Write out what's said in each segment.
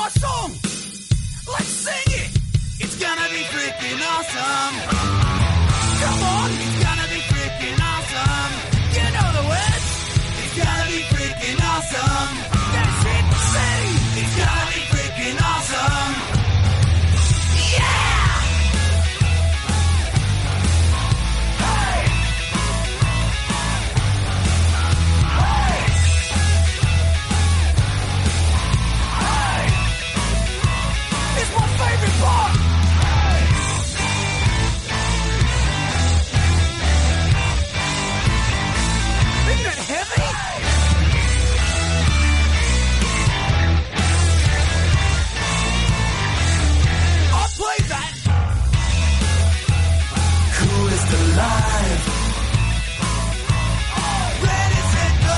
our song. Let's sing it. It's gonna be freaking awesome. Come on, it's gonna be freaking awesome. You know the words. It's gonna be freaking awesome. That's it, say. It's gonna be freaking awesome. Yeah! Hey! Hey! Hey! It's my favorite part! Isn't it heavy? I'll play that. Coolest alive. Ready, set, go.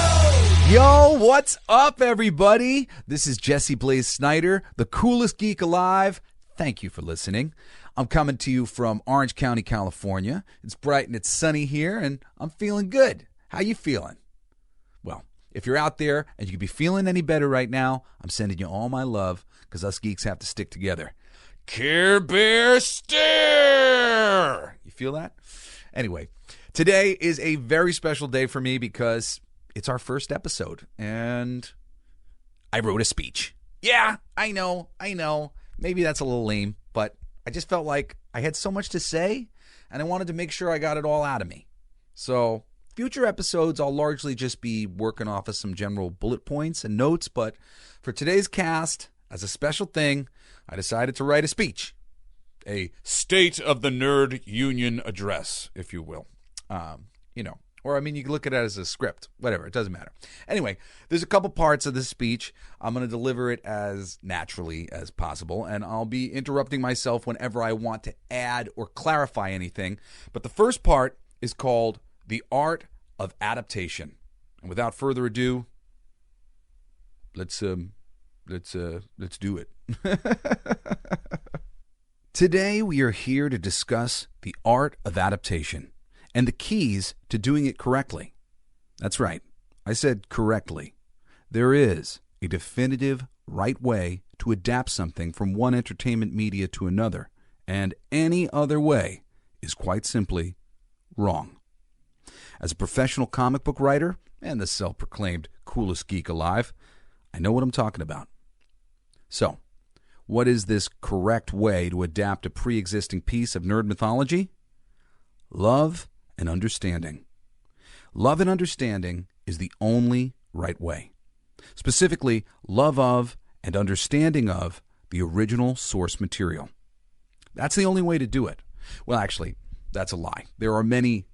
Yo, what's up, everybody? This is Jesse Blaze Snider, the coolest geek alive. Thank you for listening. I'm coming to you from Orange County, California. It's bright and it's sunny here, and I'm feeling good. How you feeling? Well, if you're out there and you could be feeling any better right now, I'm sending you all my love, because us geeks have to stick together. Care Bear Stare! You feel that? Anyway, today is a very special day for me because it's our first episode, and I wrote a speech. Yeah, I know. Maybe that's a little lame, but I just felt like I had so much to say, and I wanted to make sure I got it all out of me. So future episodes, I'll largely just be working off of some general bullet points and notes, but for today's cast, as a special thing, I decided to write a speech. A State of the Nerd Union address, if you will. Or, you can look at it as a script. Whatever, it doesn't matter. Anyway, there's a couple parts of this speech. I'm going to deliver it as naturally as possible, and I'll be interrupting myself whenever I want to add or clarify anything. But the first part is called The Art of Adaptation. And without further ado, let's do it. Today we are here to discuss the art of adaptation and the keys to doing it correctly. That's right, I said correctly. There is a definitive right way to adapt something from one entertainment media to another, and any other way is quite simply wrong. As a professional comic book writer and the self-proclaimed coolest geek alive, I know what I'm talking about. So, what is this correct way to adapt a pre-existing piece of nerd mythology? Love and understanding. Love and understanding is the only right way. Specifically, love of and understanding of the original source material. That's the only way to do it. Well, actually, that's a lie. There are many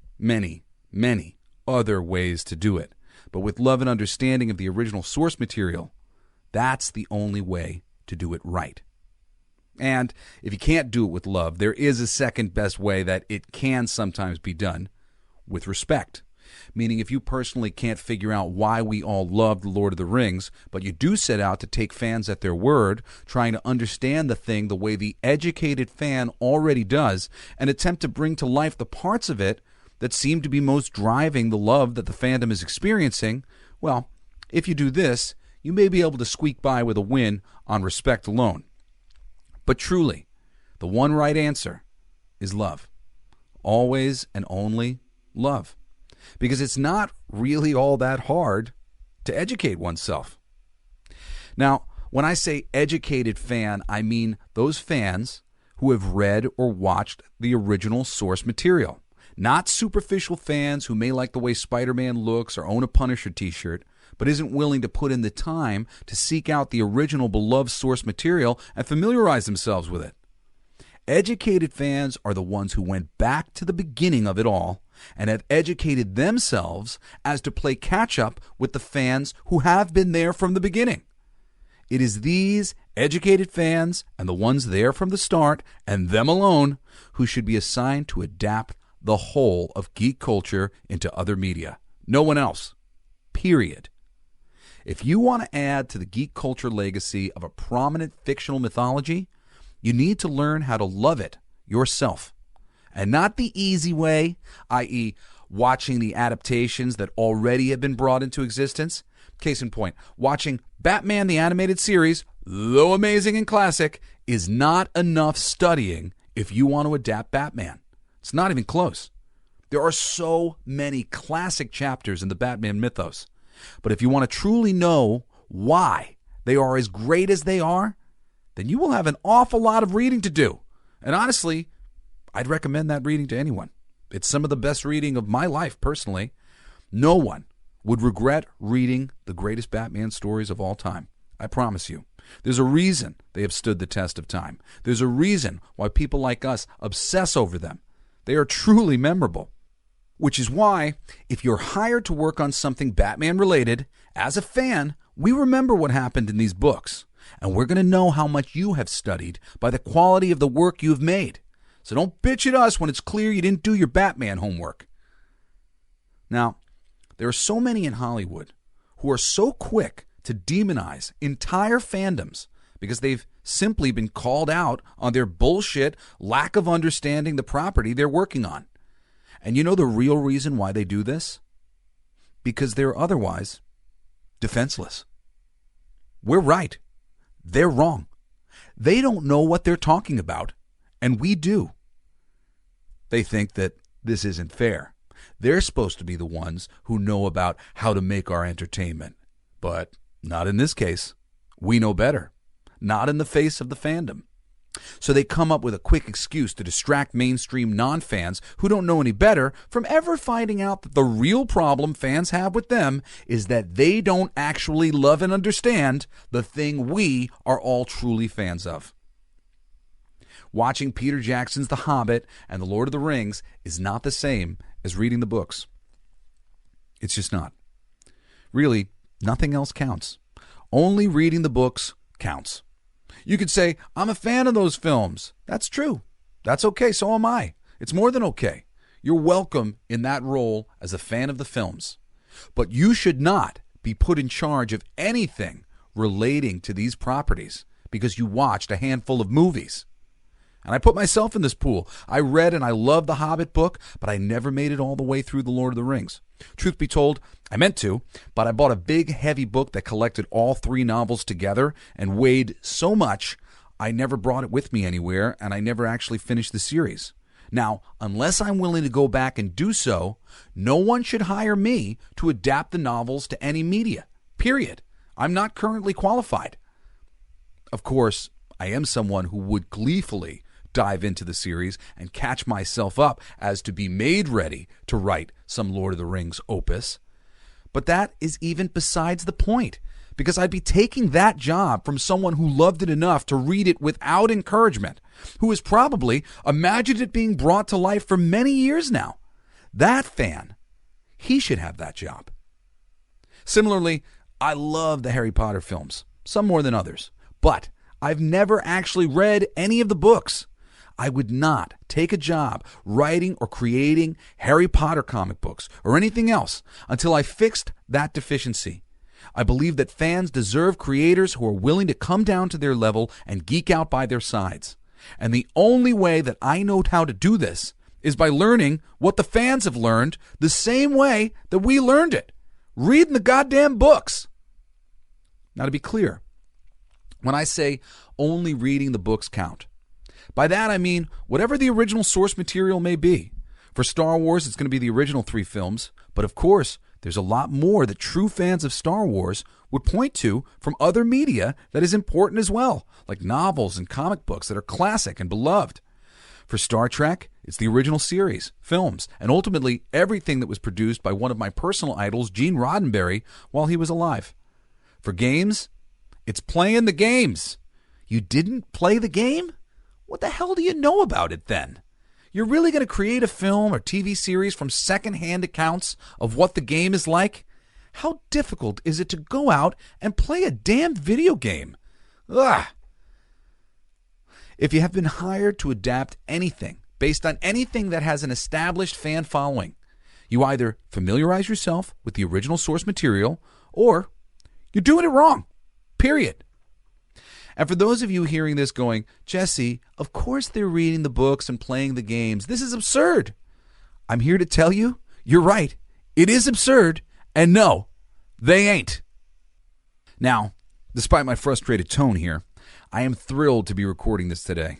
other ways to do it. But with love and understanding of the original source material, that's the only way to do it right. And if you can't do it with love, there is a second best way that it can sometimes be done, with respect. Meaning if you personally can't figure out why we all love The Lord of the Rings, but you do set out to take fans at their word, trying to understand the thing the way the educated fan already does, and attempt to bring to life the parts of it that seem to be most driving the love that the fandom is experiencing, well, if you do this, you may be able to squeak by with a win on respect alone. But truly, the one right answer is love. Always and only love. Because it's not really all that hard to educate oneself. Now, when I say educated fan, I mean those fans who have read or watched the original source material. Not superficial fans who may like the way Spider-Man looks or own a Punisher t-shirt, but isn't willing to put in the time to seek out the original beloved source material and familiarize themselves with it. Educated fans are the ones who went back to the beginning of it all and have educated themselves as to play catch-up with the fans who have been there from the beginning. It is these educated fans and the ones there from the start, and them alone, who should be assigned to adapt the whole of geek culture into other media. No one else. Period. If you want to add to the geek culture legacy of a prominent fictional mythology, you need to learn how to love it yourself. And not the easy way, i.e., watching the adaptations that already have been brought into existence. Case in point, watching Batman the Animated Series though amazing and classic, is not enough studying if you want to adapt Batman. It's not even close. There are so many classic chapters in the Batman mythos. But if you want to truly know why they are as great as they are, then you will have an awful lot of reading to do. And honestly, I'd recommend that reading to anyone. It's some of the best reading of my life, personally. No one would regret reading the greatest Batman stories of all time. I promise you. There's a reason they have stood the test of time. There's a reason why people like us obsess over them. They are truly memorable. Which is why, if you're hired to work on something Batman-related, as a fan, we remember what happened in these books. And we're going to know how much you have studied by the quality of the work you've made. So don't bitch at us when it's clear you didn't do your Batman homework. Now, there are so many in Hollywood who are so quick to demonize entire fandoms because they've simply been called out on their bullshit lack of understanding the property they're working on. And you know the real reason why they do this? Because they're otherwise defenseless. We're right. They're wrong. They don't know what they're talking about, and we do. They think that this isn't fair. They're supposed to be the ones who know about how to make our entertainment. But not in this case. We know better. Not in the face of the fandom. So they come up with a quick excuse to distract mainstream non-fans who don't know any better from ever finding out that the real problem fans have with them is that they don't actually love and understand the thing we are all truly fans of. Watching Peter Jackson's The Hobbit and The Lord of the Rings is not the same as reading the books. It's just not. Really, nothing else counts. Only reading the books counts. You could say, I'm a fan of those films. That's true. That's okay. So am I. It's more than okay. You're welcome in that role as a fan of the films. But you should not be put in charge of anything relating to these properties because you watched a handful of movies. And I put myself in this pool. I read and I loved the Hobbit book, but I never made it all the way through The Lord of the Rings. Truth be told, I meant to, but I bought a big, heavy book that collected all 3 novels together and weighed so much, I never brought it with me anywhere, and I never actually finished the series. Now, unless I'm willing to go back and do so, no one should hire me to adapt the novels to any media. Period. I'm not currently qualified. Of course, I am someone who would gleefully dive into the series and catch myself up as to be made ready to write some Lord of the Rings opus. But that is even besides the point, because I'd be taking that job from someone who loved it enough to read it without encouragement, who has probably imagined it being brought to life for many years now. That fan, he should have that job. Similarly, I love the Harry Potter films, some more than others, but I've never actually read any of the books. I would not take a job writing or creating Harry Potter comic books or anything else until I fixed that deficiency. I believe that fans deserve creators who are willing to come down to their level and geek out by their sides. And the only way that I know how to do this is by learning what the fans have learned the same way that we learned it, reading the goddamn books. Now, to be clear, when I say only reading the books count, by that I mean whatever the original source material may be. For Star Wars, it's going to be the original 3 films, but of course, there's a lot more that true fans of Star Wars would point to from other media that is important as well, like novels and comic books that are classic and beloved. For Star Trek, it's the original series, films, and ultimately everything that was produced by one of my personal idols, Gene Roddenberry, while he was alive. For games, it's playing the games. You didn't play the game? What the hell do you know about it then? You're really going to create a film or TV series from secondhand accounts of what the game is like? How difficult is it to go out and play a damn video game? Ugh. If you have been hired to adapt anything based on anything that has an established fan following, you either familiarize yourself with the original source material or you're doing it wrong. Period. And for those of you hearing this going, Jesse, of course they're reading the books and playing the games. This is absurd. I'm here to tell you, you're right. It is absurd. And no, they ain't. Now, Despite my frustrated tone here, I am thrilled to be recording this today.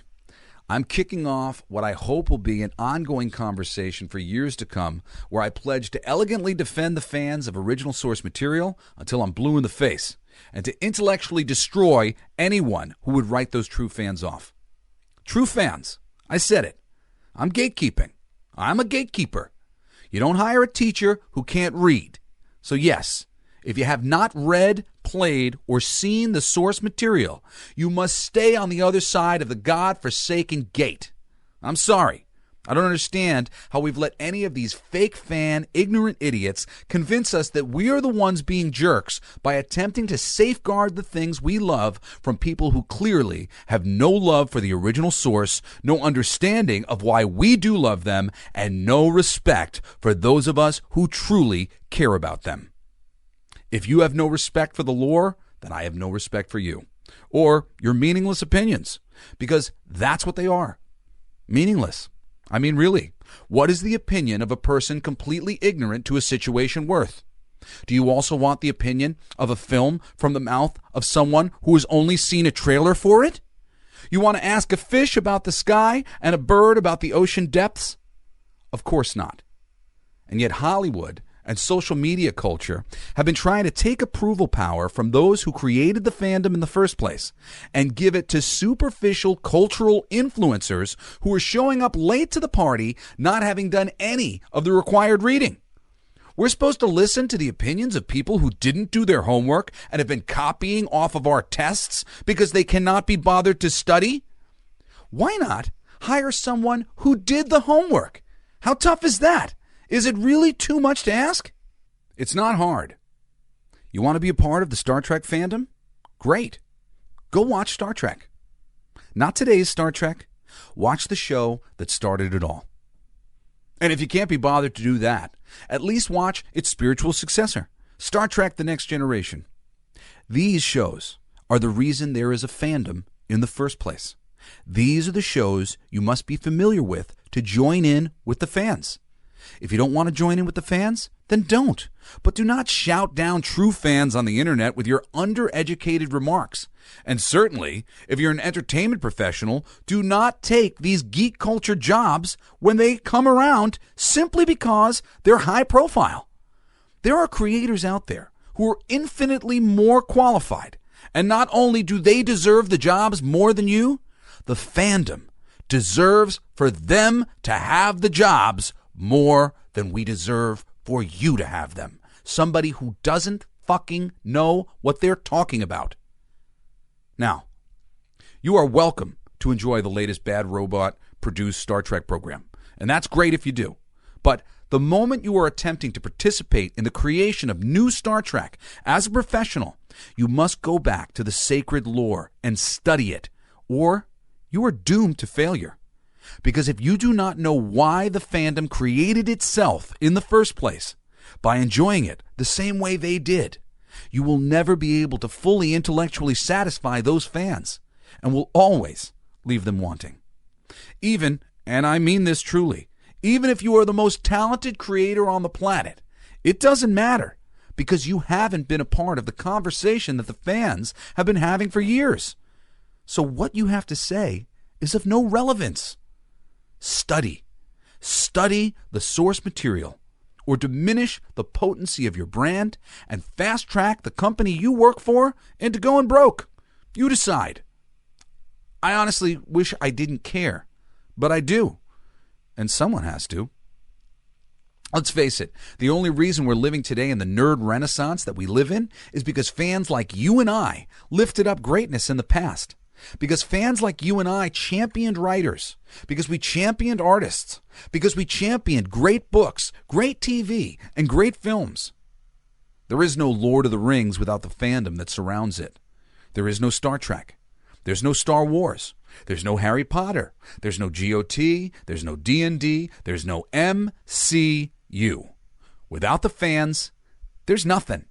I'm kicking off what I hope will be an ongoing conversation for years to come, where I pledge to elegantly defend the fans of original source material until I'm blue in the face, and to intellectually destroy anyone who would write those true fans off. True fans. I said it. I'm gatekeeping. I'm a gatekeeper. You don't hire a teacher who can't read. So yes, if you have not read, played, or seen the source material, you must stay on the other side of the God-forsaken gate. I'm sorry. I don't understand how we've let any of these fake fan, ignorant idiots convince us that we are the ones being jerks by attempting to safeguard the things we love from people who clearly have no love for the original source, no understanding of why we do love them, and no respect for those of us who truly care about them. If you have no respect for the lore, then I have no respect for you. Or your meaningless opinions, because that's what they are. Meaningless. I mean, really, what is the opinion of a person completely ignorant to a situation worth? Do you also want the opinion of a film from the mouth of someone who has only seen a trailer for it? You want to ask a fish about the sky and a bird about the ocean depths? Of course not. And yet Hollywood and social media culture have been trying to take approval power from those who created the fandom in the first place and give it to superficial cultural influencers who are showing up late to the party, not having done any of the required reading. We're supposed to listen to the opinions of people who didn't do their homework and have been copying off of our tests because they cannot be bothered to study? Why not hire someone who did the homework? How tough is that? Is it really too much to ask? It's not hard. You want to be a part of the Star Trek fandom? Great. Go watch Star Trek. Not today's Star Trek. Watch the show that started it all. And if you can't be bothered to do that, at least watch its spiritual successor, Star Trek: The Next Generation. These shows are the reason there is a fandom in the first place. These are the shows you must be familiar with to join in with the fans. If you don't want to join in with the fans, then don't. But do not shout down true fans on the internet with your undereducated remarks. And certainly, if you're an entertainment professional, do not take these geek culture jobs when they come around simply because they're high profile. There are creators out there who are infinitely more qualified. And not only do they deserve the jobs more than you, the fandom deserves for them to have the jobs more than we deserve for you to have them. Somebody who doesn't fucking know what they're talking about. Now, you are welcome to enjoy the latest Bad Robot produced Star Trek program. And that's great if you do. But the moment you are attempting to participate in the creation of new Star Trek as a professional, you must go back to the sacred lore and study it, or you are doomed to failure. Because if you do not know why the fandom created itself in the first place, by enjoying it the same way they did, you will never be able to fully intellectually satisfy those fans and will always leave them wanting. Even, and I mean this truly, even if you are the most talented creator on the planet, it doesn't matter because you haven't been a part of the conversation that the fans have been having for years. So what you have to say is of no relevance. Study. Study the source material, or diminish the potency of your brand and fast-track the company you work for into going broke. You decide. I honestly wish I didn't care, but I do, and someone has to. Let's face it, the only reason we're living today in the nerd renaissance that we live in is because fans like you and I lifted up greatness in the past. Because fans like you and I championed writers, because we championed artists, because we championed great books, great TV, and great films. There is no Lord of the Rings without the fandom that surrounds it. There is no Star Trek. There's no Star Wars. There's no Harry Potter. There's no GOT. There's no D&D. There's no MCU. Without the fans, there's nothing.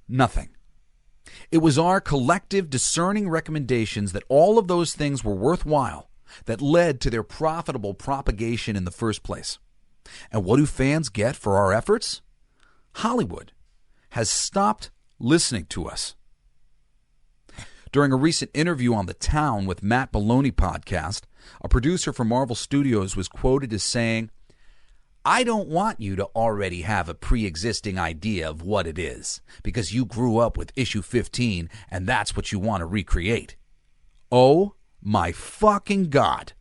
Nothing. It was our collective discerning recommendations that all of those things were worthwhile that led to their profitable propagation in the first place. And what do fans get for our efforts? Hollywood has stopped listening to us. During a recent interview on The Town with Matt Maloney podcast, a producer for Marvel Studios was quoted as saying, "I don't want you to already have a pre-existing idea of what it is, because you grew up with issue 15 and that's what you want to recreate." Oh my fucking God.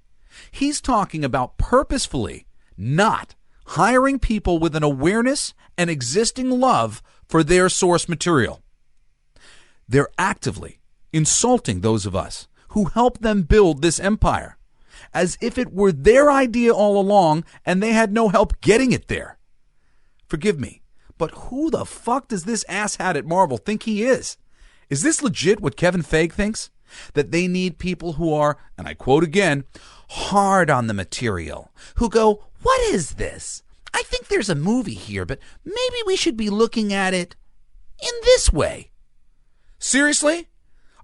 He's talking about purposefully not hiring people with an awareness and existing love for their source material. They're actively insulting those of us who helped them build this empire, as if it were their idea all along and they had no help getting it there. Forgive me, but who the fuck does this asshat at Marvel think he is? Is this legit what Kevin Feige thinks? That they need people who are, and I quote again, hard on the material, who go, "What is this? I think there's a movie here, but maybe we should be looking at it in this way." Seriously?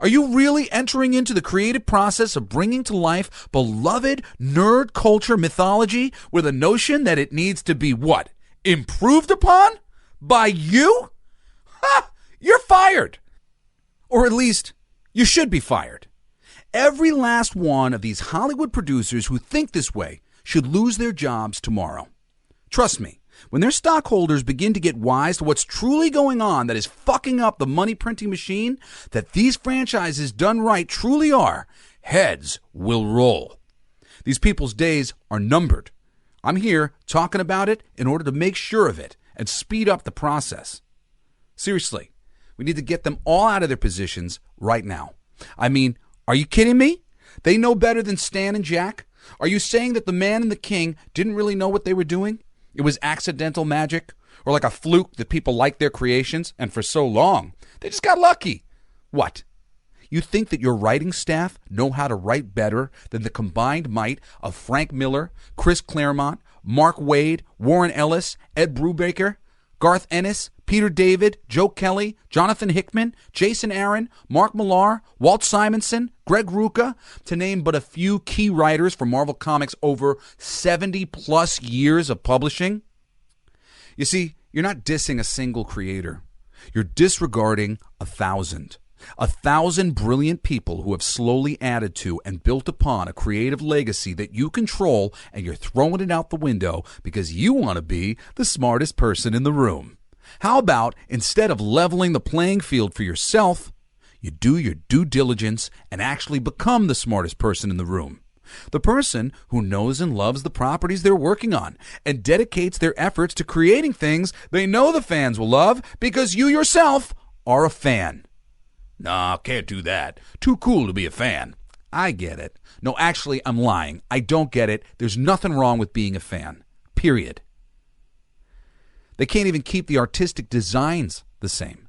Are you really entering into the creative process of bringing to life beloved nerd culture mythology with a notion that it needs to be what? Improved upon? By you? Ha! You're fired. Or at least, you should be fired. Every last one of these Hollywood producers who think this way should lose their jobs tomorrow. Trust me, when their stockholders begin to get wise to what's truly going on that is fucking up the money printing machine that these franchises done right truly are, heads will roll. These people's days are numbered. I'm here talking about it in order to make sure of it and speed up the process. Seriously, we need to get them all out of their positions right now. I mean, are you kidding me? They know better than Stan and Jack? Are you saying that the man and the king didn't really know what they were doing? It was accidental magic? Or like a fluke that people liked their creations, and for so long, they just got lucky? What? You think that your writing staff know how to write better than the combined might of Frank Miller, Chris Claremont, Mark Waid, Warren Ellis, Ed Brubaker, Garth Ennis, Peter David, Joe Kelly, Jonathan Hickman, Jason Aaron, Mark Millar, Walt Simonson, Greg Rucka, to name but a few key writers for Marvel Comics over 70 plus years of publishing? You see, you're not dissing a single creator. You're disregarding 1,000. 1,000 brilliant people who have slowly added to and built upon a creative legacy that you control, and you're throwing it out the window because you want to be the smartest person in the room. How about, instead of leveling the playing field for yourself, you do your due diligence and actually become the smartest person in the room? The person who knows and loves the properties they're working on and dedicates their efforts to creating things they know the fans will love because you yourself are a fan. Nah, can't do that. Too cool to be a fan. I get it. No, actually, I'm lying. I don't get it. There's nothing wrong with being a fan. Period. They can't even keep the artistic designs the same.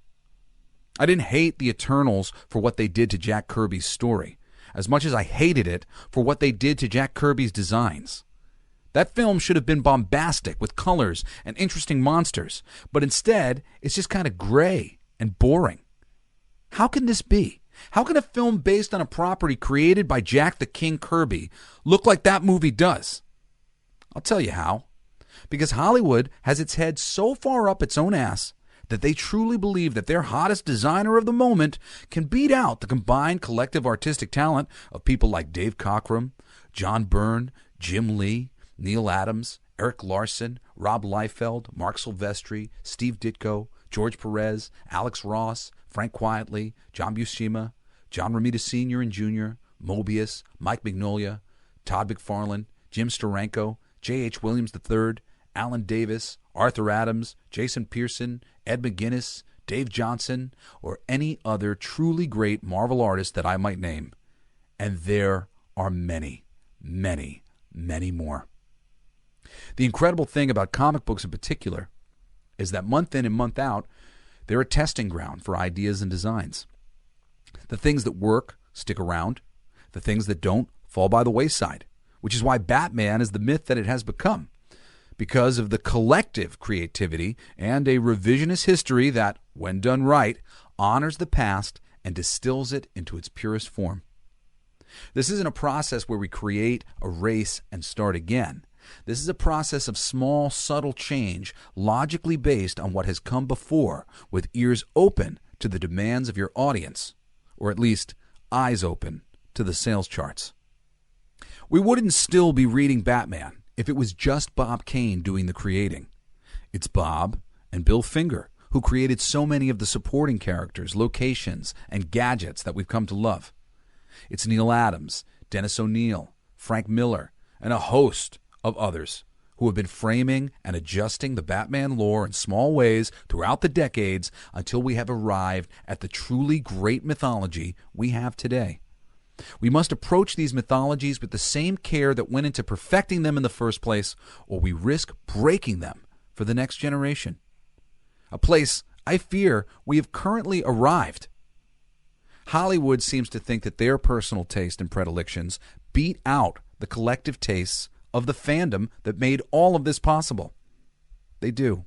I didn't hate the Eternals for what they did to Jack Kirby's story, as much as I hated it for what they did to Jack Kirby's designs. That film should have been bombastic with colors and interesting monsters, but instead, it's just kind of gray and boring. How can this be? How can a film based on a property created by Jack the King Kirby look like that movie does? I'll tell you how. Because Hollywood has its head so far up its own ass that they truly believe that their hottest designer of the moment can beat out the combined collective artistic talent of people like Dave Cockrum, John Byrne, Jim Lee, Neil Adams, Eric Larson, Rob Liefeld, Mark Silvestri, Steve Ditko, George Perez, Alex Ross, Frank Quietly, John Buscema, John Romita Sr. and Jr., Mobius, Mike Mignola, Todd McFarlane, Jim Steranko, J.H. Williams III, Alan Davis, Arthur Adams, Jason Pearson, Ed McGuinness, Dave Johnson, or any other truly great Marvel artist that I might name. And there are many, many, many more. The incredible thing about comic books in particular is that month in and month out, they're a testing ground for ideas and designs. The things that work stick around. The things that don't fall by the wayside, which is why Batman is the myth that it has become, because of the collective creativity and a revisionist history that, when done right, honors the past and distills it into its purest form. This isn't a process where we create, erase, and start again. This is a process of small, subtle change, logically based on what has come before, with ears open to the demands of your audience, or at least eyes open to the sales charts. We wouldn't still be reading Batman if it was just Bob Kane doing the creating. It's Bob and Bill Finger who created so many of the supporting characters, locations, and gadgets that we've come to love. It's Neil Adams, Dennis O'Neil, Frank Miller, and a host of others who have been framing and adjusting the Batman lore in small ways throughout the decades until we have arrived at the truly great mythology we have today. We must approach these mythologies with the same care that went into perfecting them in the first place, or we risk breaking them for the next generation. A place I fear we have currently arrived. Hollywood seems to think that their personal taste and predilections beat out the collective tastes of the fandom that made all of this possible. They do.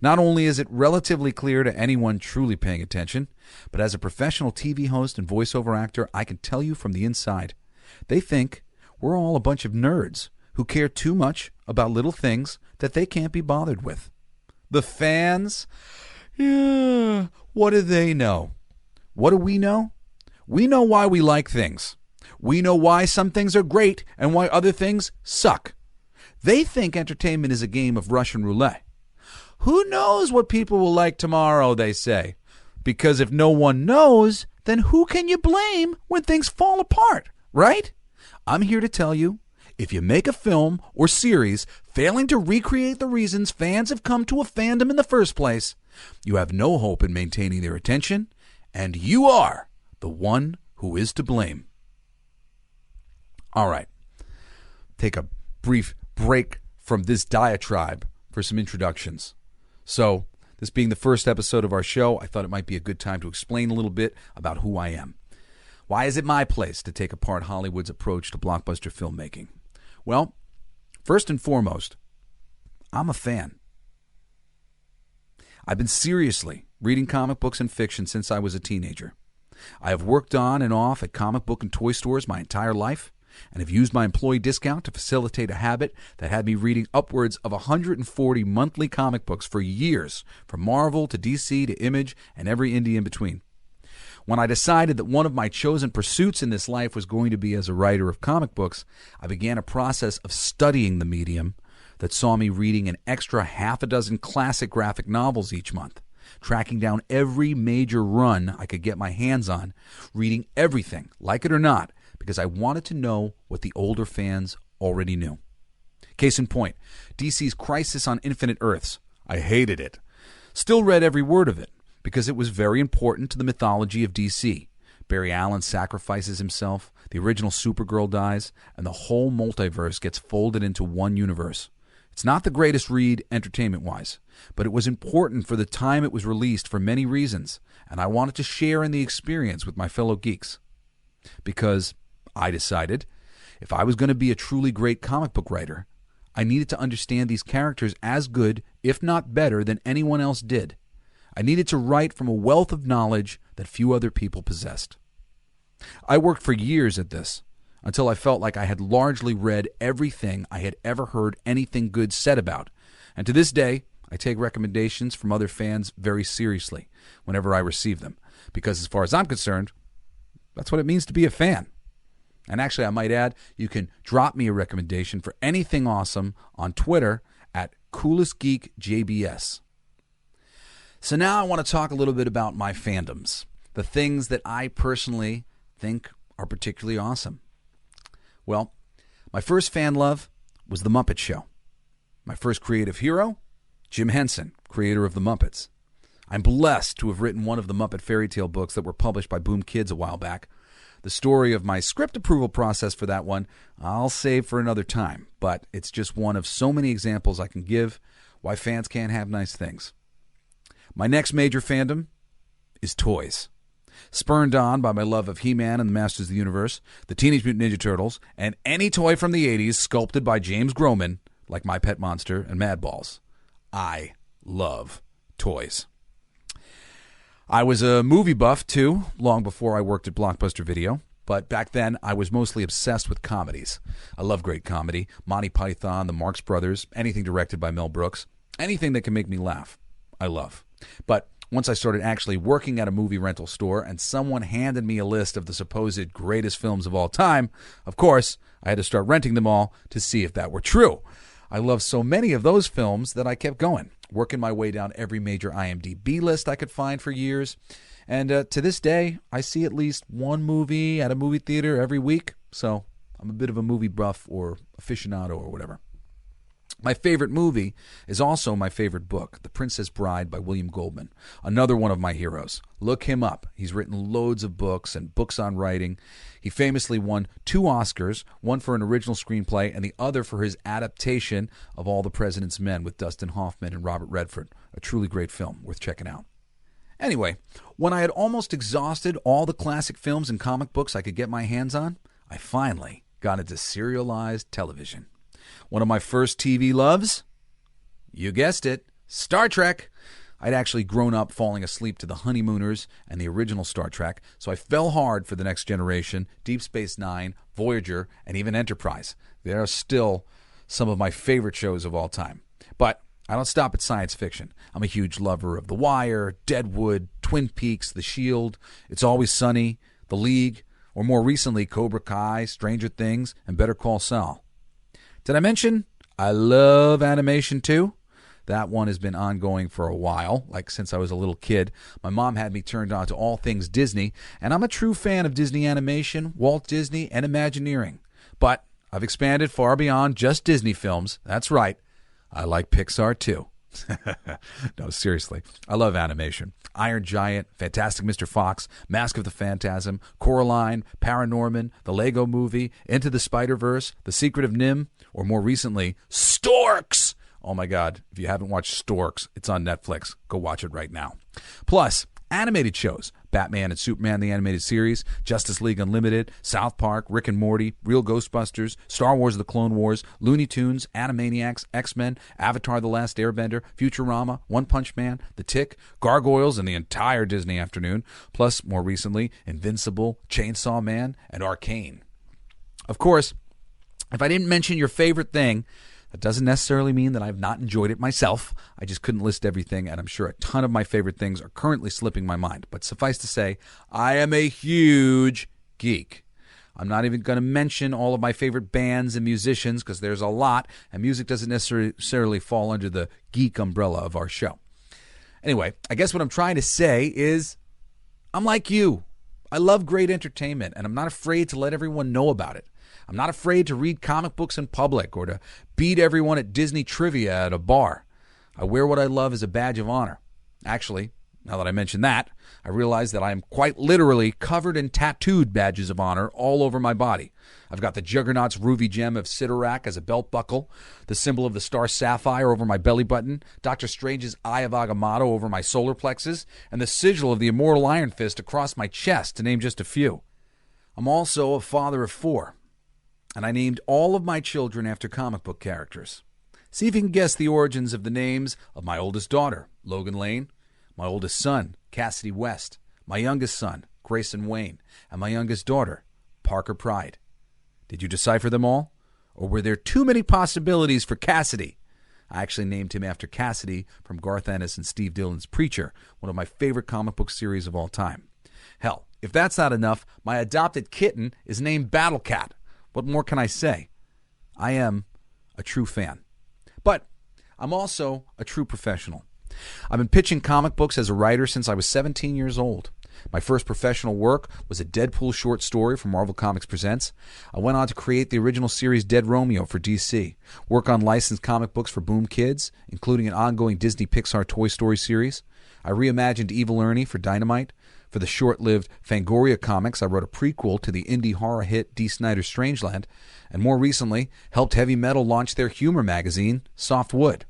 Not only is it relatively clear to anyone truly paying attention, but as a professional TV host and voiceover actor, I can tell you from the inside, they think we're all a bunch of nerds who care too much about little things that they can't be bothered with. The fans? Yeah, what do they know? What do we know? We know why we like things. We know why some things are great and why other things suck. They think entertainment is a game of Russian roulette. Who knows what people will like tomorrow, they say. Because if no one knows, then who can you blame when things fall apart, right? I'm here to tell you, if you make a film or series failing to recreate the reasons fans have come to a fandom in the first place, you have no hope in maintaining their attention, and you are the one who is to blame. All right. Take a brief break from this diatribe for some introductions. So, this being the first episode of our show, I thought it might be a good time to explain a little bit about who I am. Why is it my place to take apart Hollywood's approach to blockbuster filmmaking? Well, first and foremost, I'm a fan. I've been seriously reading comic books and fiction since I was a teenager. I have worked on and off at comic book and toy stores my entire life, and have used my employee discount to facilitate a habit that had me reading upwards of 140 monthly comic books for years, from Marvel to DC to Image and every indie in between. When I decided that one of my chosen pursuits in this life was going to be as a writer of comic books, I began a process of studying the medium that saw me reading an extra half a dozen classic graphic novels each month, tracking down every major run I could get my hands on, reading everything, like it or not, because I wanted to know what the older fans already knew. Case in point, DC's Crisis on Infinite Earths. I hated it. Still read every word of it, because it was very important to the mythology of DC. Barry Allen sacrifices himself, the original Supergirl dies, and the whole multiverse gets folded into one universe. It's not the greatest read entertainment-wise, but it was important for the time it was released for many reasons, and I wanted to share in the experience with my fellow geeks. Because I decided, if I was going to be a truly great comic book writer, I needed to understand these characters as good, if not better, than anyone else did. I needed to write from a wealth of knowledge that few other people possessed. I worked for years at this, until I felt like I had largely read everything I had ever heard anything good said about. And to this day, I take recommendations from other fans very seriously whenever I receive them, because as far as I'm concerned, that's what it means to be a fan. And actually, I might add, you can drop me a recommendation for anything awesome on Twitter at coolestgeekjbs. So now I want to talk a little bit about my fandoms, the things that I personally think are particularly awesome. Well, my first fan love was The Muppet Show. My first creative hero, Jim Henson, creator of The Muppets. I'm blessed to have written one of the Muppet fairy tale books that were published by Boom Kids a while back. The story of my script approval process for that one, I'll save for another time, but it's just one of so many examples I can give why fans can't have nice things. My next major fandom is toys. Spurned on by my love of He-Man and the Masters of the Universe, the Teenage Mutant Ninja Turtles, and any toy from the 80s sculpted by James Groman, like My Pet Monster and Mad Balls. I love toys. I was a movie buff, too, long before I worked at Blockbuster Video. But back then, I was mostly obsessed with comedies. I love great comedy. Monty Python, the Marx Brothers, anything directed by Mel Brooks. Anything that can make me laugh, I love. But Once I started actually working at a movie rental store and someone handed me a list of the supposed greatest films of all time, of course, I had to start renting them all to see if that were true. I love so many of those films that I kept going, working my way down every major IMDb list I could find for years. And to this day, I see at least one movie at a movie theater every week, so I'm a bit of a movie buff or aficionado or whatever. My favorite movie is also my favorite book, The Princess Bride by William Goldman, another one of my heroes. Look him up. He's written loads of books and books on writing. He famously won 2 Oscars, one for an original screenplay and the other for his adaptation of All the President's Men with Dustin Hoffman and Robert Redford, a truly great film worth checking out. Anyway, when I had almost exhausted all the classic films and comic books I could get my hands on, I finally got into serialized television. One of my first TV loves? You guessed it, Star Trek. I'd actually grown up falling asleep to The Honeymooners and the original Star Trek, so I fell hard for The Next Generation, Deep Space Nine, Voyager, and even Enterprise. They are still some of my favorite shows of all time. But I don't stop at science fiction. I'm a huge lover of The Wire, Deadwood, Twin Peaks, The Shield, It's Always Sunny, The League, or more recently Cobra Kai, Stranger Things, and Better Call Saul. Did I mention I love animation too? That one has been ongoing for a while, like since I was a little kid. My mom had me turned on to all things Disney, and I'm a true fan of Disney animation, Walt Disney, and Imagineering. But I've expanded far beyond just Disney films. That's right. I like Pixar too. No, seriously. I love animation. Iron Giant, Fantastic Mr. Fox, Mask of the Phantasm, Coraline, Paranorman, The Lego Movie, Into the Spider-Verse, The Secret of Nim, or more recently, Storks! Oh my God, if you haven't watched Storks, it's on Netflix. Go watch it right now. Plus, animated shows. Batman and Superman, the animated series, Justice League Unlimited, South Park, Rick and Morty, Real Ghostbusters, Star Wars The Clone Wars, Looney Tunes, Animaniacs, X-Men, Avatar The Last Airbender, Futurama, One Punch Man, The Tick, Gargoyles, and the entire Disney afternoon, plus, more recently, Invincible, Chainsaw Man, and Arcane. Of course, if I didn't mention your favorite thing, that doesn't necessarily mean that I've not enjoyed it myself. I just couldn't list everything, and I'm sure a ton of my favorite things are currently slipping my mind. But suffice to say, I am a huge geek. I'm not even going to mention all of my favorite bands and musicians because there's a lot, and music doesn't necessarily fall under the geek umbrella of our show. Anyway, I guess what I'm trying to say is I'm like you. I love great entertainment, and I'm not afraid to let everyone know about it. I'm not afraid to read comic books in public or to beat everyone at Disney trivia at a bar. I wear what I love as a badge of honor. Actually, now that I mention that, I realize that I am quite literally covered in tattooed badges of honor all over my body. I've got the Juggernaut's Ruby Gem of Sidorak as a belt buckle, the symbol of the star Sapphire over my belly button, Doctor Strange's Eye of Agamotto over my solar plexus, and the sigil of the Immortal Iron Fist across my chest, to name just a few. I'm also a father of 4. And I named all of my children after comic book characters. See if you can guess the origins of the names of my oldest daughter, Logan Lane, my oldest son, Cassidy West, my youngest son, Grayson Wayne, and my youngest daughter, Parker Pride. Did you decipher them all? Or were there too many possibilities for Cassidy? I actually named him after Cassidy from Garth Ennis and Steve Dillon's Preacher, one of my favorite comic book series of all time. Hell, if that's not enough, my adopted kitten is named Battle Cat. What more can I say? I am a true fan. But I'm also a true professional. I've been pitching comic books as a writer since I was 17 years old. My first professional work was a Deadpool short story for Marvel Comics Presents. I went on to create the original series Dead Romeo for DC, work on licensed comic books for Boom Kids, including an ongoing Disney Pixar Toy Story series. I reimagined Evil Ernie for Dynamite. For the short-lived Fangoria comics, I wrote a prequel to the indie horror hit D. Snider's Strangeland, and more recently, helped Heavy Metal launch their humor magazine, Soft Wood.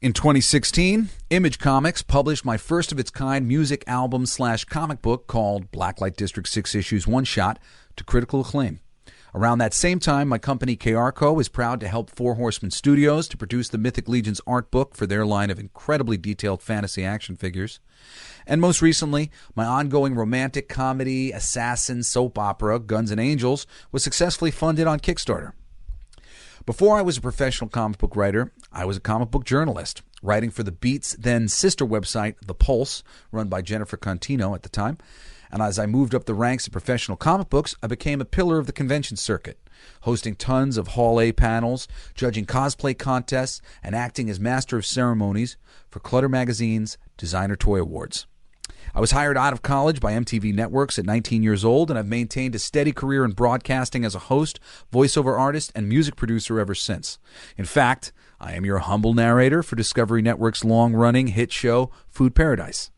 In 2016, Image Comics published my first-of-its-kind music album/comic book called Blacklight District 6 Issues One Shot to critical acclaim. Around that same time, my company KRCO is proud to help Four Horsemen Studios to produce the Mythic Legion's art book for their line of incredibly detailed fantasy action figures. And most recently, my ongoing romantic comedy, assassin, soap opera, Guns N' Angels, was successfully funded on Kickstarter. Before I was a professional comic book writer, I was a comic book journalist, writing for the Beat's then sister website, The Pulse, run by Jennifer Contino at the time. And as I moved up the ranks of professional comic books, I became a pillar of the convention circuit, hosting tons of Hall A panels, judging cosplay contests, and acting as master of ceremonies for Clutter Magazine's Designer Toy Awards. I was hired out of college by MTV Networks at 19 years old, and I've maintained a steady career in broadcasting as a host, voiceover artist, and music producer ever since. In fact, I am your humble narrator for Discovery Network's long-running hit show, Food Paradise.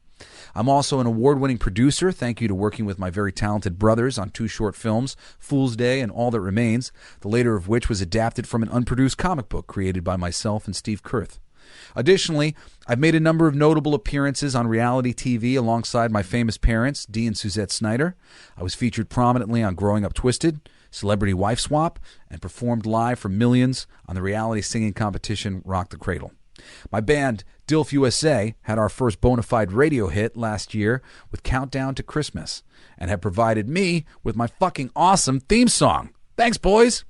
I'm also an award-winning producer, thank you to working with my very talented brothers on 2 short films, Fool's Day and All That Remains, the later of which was adapted from an unproduced comic book created by myself and Steve Kurth. Additionally, I've made a number of notable appearances on reality TV alongside my famous parents, Dee and Suzette Snider. I was featured prominently on Growing Up Twisted, Celebrity Wife Swap, and performed live for millions on the reality singing competition Rock the Cradle. My band, Dilf USA, had our first bona fide radio hit last year with Countdown to Christmas, and have provided me with my fucking awesome theme song. Thanks, boys!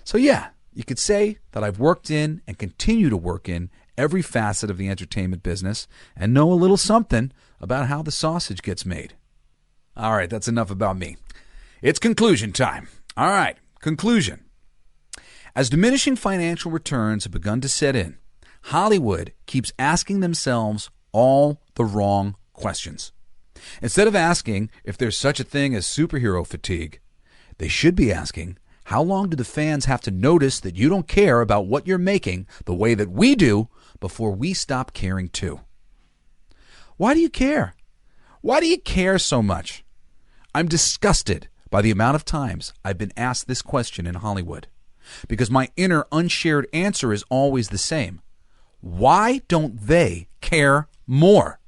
So yeah, you could say that I've worked in and continue to work in every facet of the entertainment business and know a little something about how the sausage gets made. All right, that's enough about me. It's conclusion time. All right, conclusion. As diminishing financial returns have begun to set in, Hollywood keeps asking themselves all the wrong questions. Instead of asking if there's such a thing as superhero fatigue, they should be asking, how long do the fans have to notice that you don't care about what you're making the way that we do before we stop caring too? Why do you care? Why do you care so much? I'm disgusted by the amount of times I've been asked this question in Hollywood, because my inner unshared answer is always the same. Why don't they care more?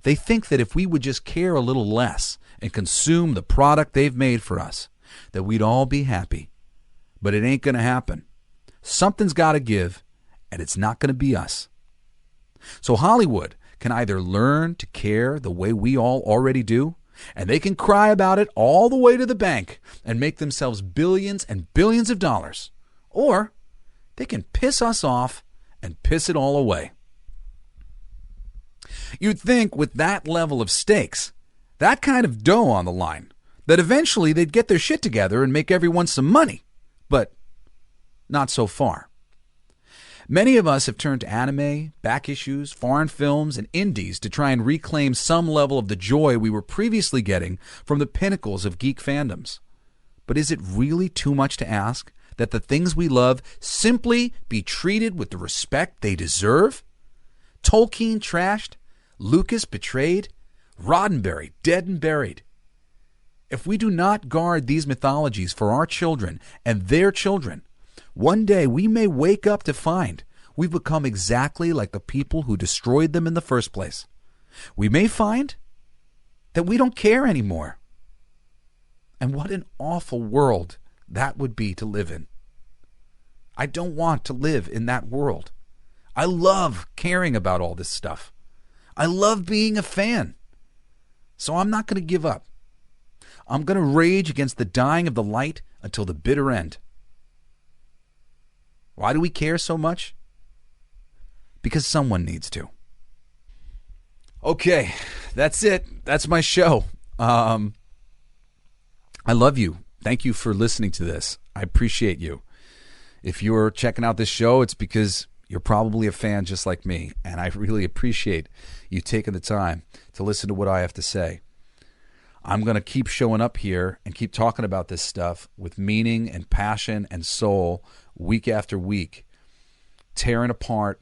They think that if we would just care a little less and consume the product they've made for us, that we'd all be happy. But it ain't going to happen. Something's got to give, and it's not going to be us. So Hollywood can either learn to care the way we all already do, and they can cry about it all the way to the bank and make themselves billions and billions of dollars, or they can piss us off and piss it all away. You'd think with that level of stakes, that kind of dough on the line, that eventually they'd get their shit together and make everyone some money. But not so far. Many of us have turned to anime, back issues, foreign films, and indies to try and reclaim some level of the joy we were previously getting from the pinnacles of geek fandoms. But is it really too much to ask that the things we love simply be treated with the respect they deserve? Tolkien trashed, Lucas betrayed, Roddenberry dead and buried. If we do not guard these mythologies for our children and their children, one day we may wake up to find we've become exactly like the people who destroyed them in the first place. We may find that we don't care anymore. And what an awful world that would be to live in. I don't want to live in that world. I love caring about all this stuff. I love being a fan. So I'm not going to give up. I'm going to rage against the dying of the light until the bitter end. Why do we care so much? Because someone needs to. Okay, that's it. That's my show. I love you. Thank you for listening to this. I appreciate you. If you're checking out this show, it's because you're probably a fan just like me, and I really appreciate you taking the time to listen to what I have to say. I'm going to keep showing up here and keep talking about this stuff with meaning and passion and soul week after week, tearing apart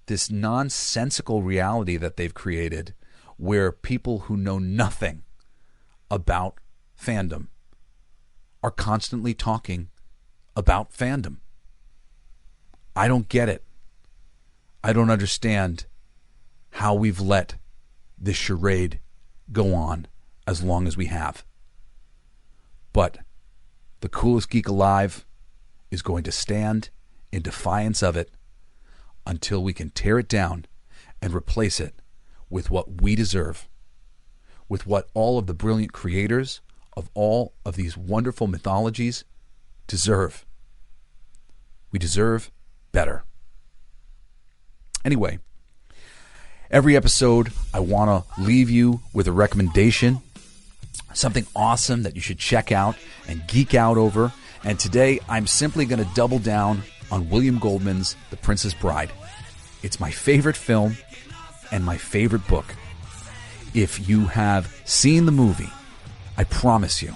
this nonsensical reality that they've created where people who know nothing about fandom are constantly talking about fandom. I don't get it. I don't understand how we've let this charade go on as long as we have. But the coolest geek alive is going to stand in defiance of it until we can tear it down and replace it with what we deserve, with what all of the brilliant creators of all of these wonderful mythologies deserve. We deserve better. Anyway, every episode I want to leave you with a recommendation, something awesome that you should check out and geek out over. And today I'm simply going to double down on William Goldman's The Princess Bride. It's my favorite film and my favorite book. If you have seen the movie, I promise you,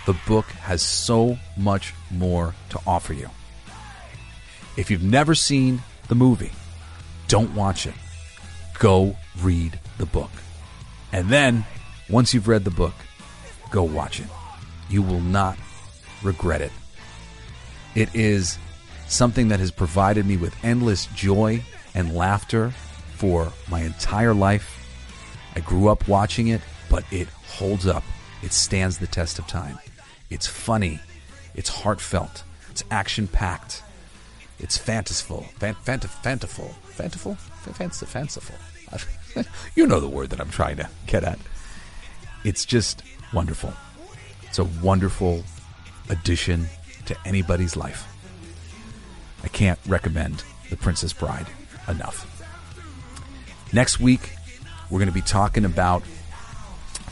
the book has so much more to offer you. If you've never seen the movie, don't watch it. Go read the book. And then, once you've read the book, go watch it. You will not regret it. It is something that has provided me with endless joy and laughter for my entire life. I grew up watching it, but it holds up. It stands the test of time. It's funny. It's heartfelt. It's action-packed. It's fanciful. Fanciful. You know the word that I'm trying to get at. It's just wonderful. It's a wonderful addition to anybody's life. I can't recommend The Princess Bride enough. Next week, we're going to be talking about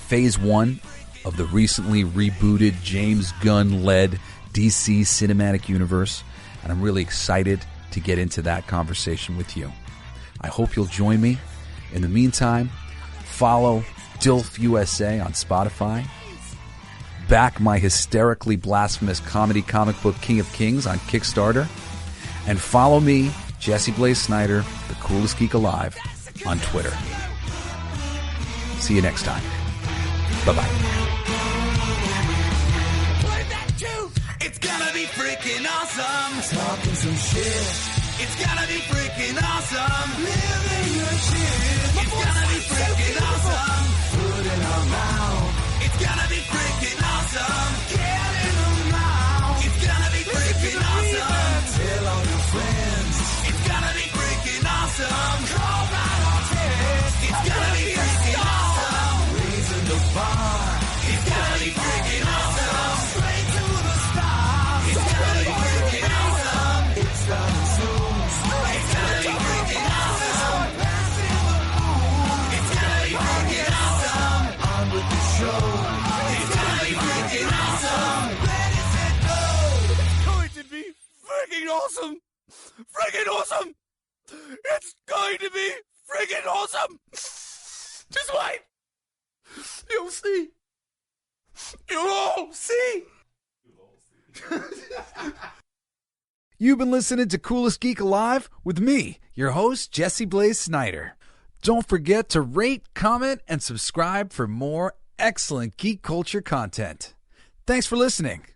Phase 1 of the recently rebooted James Gunn-led DC Cinematic Universe, and I'm really excited to get into that conversation with you. I hope you'll join me. In the meantime, follow DILF USA on Spotify, back my hysterically blasphemous comedy comic book King of Kings on Kickstarter, and follow me, Jesse Blaze Snider, the coolest geek alive, on Twitter. See you next time. Bye-bye. It's gonna be freaking awesome. Talking some shit. It's gonna be freaking awesome. Living your shit. It's gonna be freaking awesome. Food in our mouth. It's gonna be freaking awesome. Get in the mouth. It's gonna be freaking awesome. Tell all your friends. It's gonna be freaking awesome. Call out our text. It's gonna be freaking awesome. Raising the bar. It's gonna be freaking awesome. Straight to the stars. It's gonna be freaking awesome. It's done soon. It's gonna be freaking awesome. Passing the moon. It's gonna be freaking awesome. On with the show. It's gonna be freaking awesome. Ready, set, go. It's going to be freaking awesome. Freaking awesome. It's going to be freaking awesome. Just wait. You'll see. You'll all see. You've been listening to Coolest Geek Alive with me, your host, Jesse Blaze Snider. Don't forget to rate, comment, and subscribe for more excellent geek culture content. Thanks for listening.